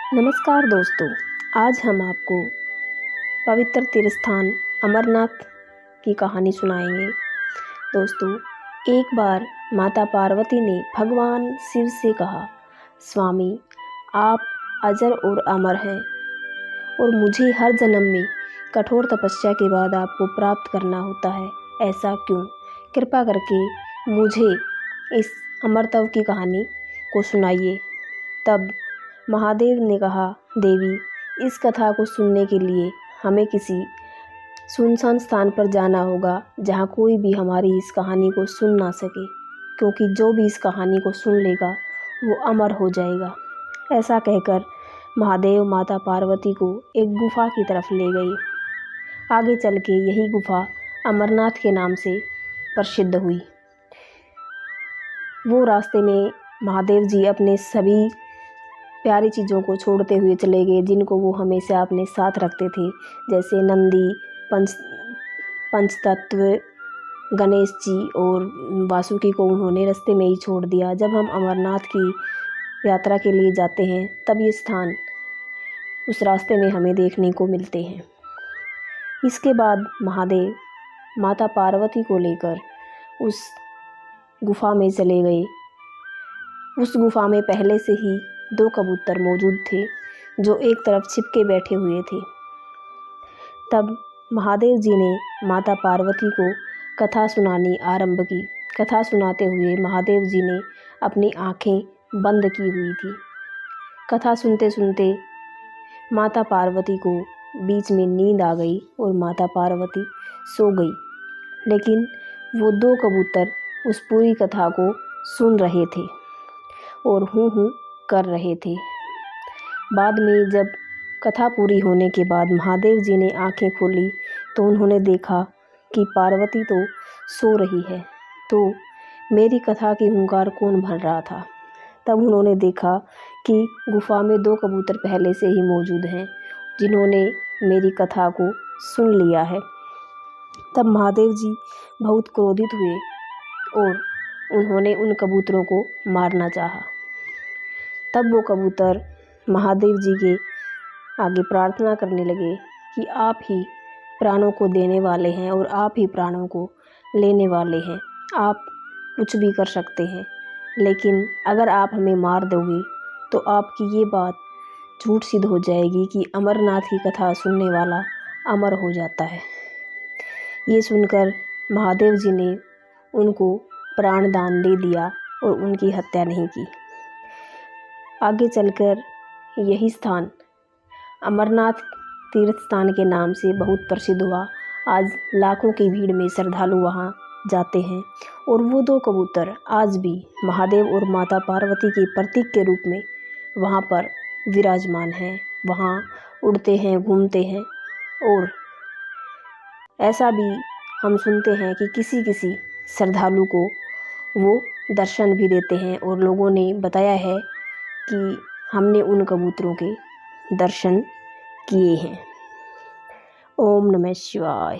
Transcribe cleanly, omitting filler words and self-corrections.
नमस्कार दोस्तों, आज हम आपको पवित्र तीर्थ स्थान अमरनाथ की कहानी सुनाएंगे। दोस्तों, एक बार माता पार्वती ने भगवान शिव से कहा, स्वामी, आप अजर और अमर हैं और मुझे हर जन्म में कठोर तपस्या के बाद आपको प्राप्त करना होता है। ऐसा क्यों? कृपा करके मुझे इस अमरत्व की कहानी को सुनाइए। तब महादेव ने कहा, देवी, इस कथा को सुनने के लिए हमें किसी सुनसान स्थान पर जाना होगा जहाँ कोई भी हमारी इस कहानी को सुन ना सके, क्योंकि जो भी इस कहानी को सुन लेगा वो अमर हो जाएगा। ऐसा कहकर महादेव माता पार्वती को एक गुफा की तरफ ले गए। आगे चल के यही गुफा अमरनाथ के नाम से प्रसिद्ध हुई। वो रास्ते में महादेव जी अपने सभी प्यारी चीज़ों को छोड़ते हुए चले गए, जिनको वो हमेशा अपने साथ रखते थे, जैसे नंदी, पंचतत्व, गणेश जी और वासुकी को उन्होंने रास्ते में ही छोड़ दिया। जब हम अमरनाथ की यात्रा के लिए जाते हैं तब ये स्थान उस रास्ते में हमें देखने को मिलते हैं। इसके बाद महादेव माता पार्वती को लेकर उस गुफा में चले गए। उस गुफा में पहले से ही 2 कबूतर मौजूद थे जो एक तरफ छिपके बैठे हुए थे। तब महादेव जी ने माता पार्वती को कथा सुनानी आरंभ की। कथा सुनाते हुए महादेव जी ने अपनी आँखें बंद की हुई थी। कथा सुनते सुनते माता पार्वती को बीच में नींद आ गई और माता पार्वती सो गई। लेकिन वो 2 कबूतर उस पूरी कथा को सुन रहे थे और हूँ हूँ कर रहे थे। बाद में जब कथा पूरी होने के बाद महादेव जी ने आंखें खोली तो उन्होंने देखा कि पार्वती तो सो रही है, तो मेरी कथा की हुंकार कौन भर रहा था। तब उन्होंने देखा कि गुफा में 2 कबूतर पहले से ही मौजूद हैं, जिन्होंने मेरी कथा को सुन लिया है। तब महादेव जी बहुत क्रोधित हुए और उन्होंने उन कबूतरों को मारना चाहा। तब वो कबूतर महादेव जी के आगे प्रार्थना करने लगे कि आप ही प्राणों को देने वाले हैं और आप ही प्राणों को लेने वाले हैं। आप कुछ भी कर सकते हैं, लेकिन अगर आप हमें मार दोगे तो आपकी ये बात झूठ सिद्ध हो जाएगी कि अमरनाथ की कथा सुनने वाला अमर हो जाता है। ये सुनकर महादेव जी ने उनको प्राण दान दे दिया और उनकी हत्या नहीं की। आगे चलकर यही स्थान अमरनाथ तीर्थ स्थान के नाम से बहुत प्रसिद्ध हुआ। आज लाखों की भीड़ में श्रद्धालु वहाँ जाते हैं और वो 2 कबूतर आज भी महादेव और माता पार्वती के प्रतीक के रूप में वहाँ पर विराजमान हैं। वहाँ उड़ते हैं, घूमते हैं और ऐसा भी हम सुनते हैं कि किसी किसी श्रद्धालु को वो दर्शन भी देते हैं और लोगों ने बताया है कि हमने उन कबूतरों के दर्शन किए हैं। ओम नमः शिवाय।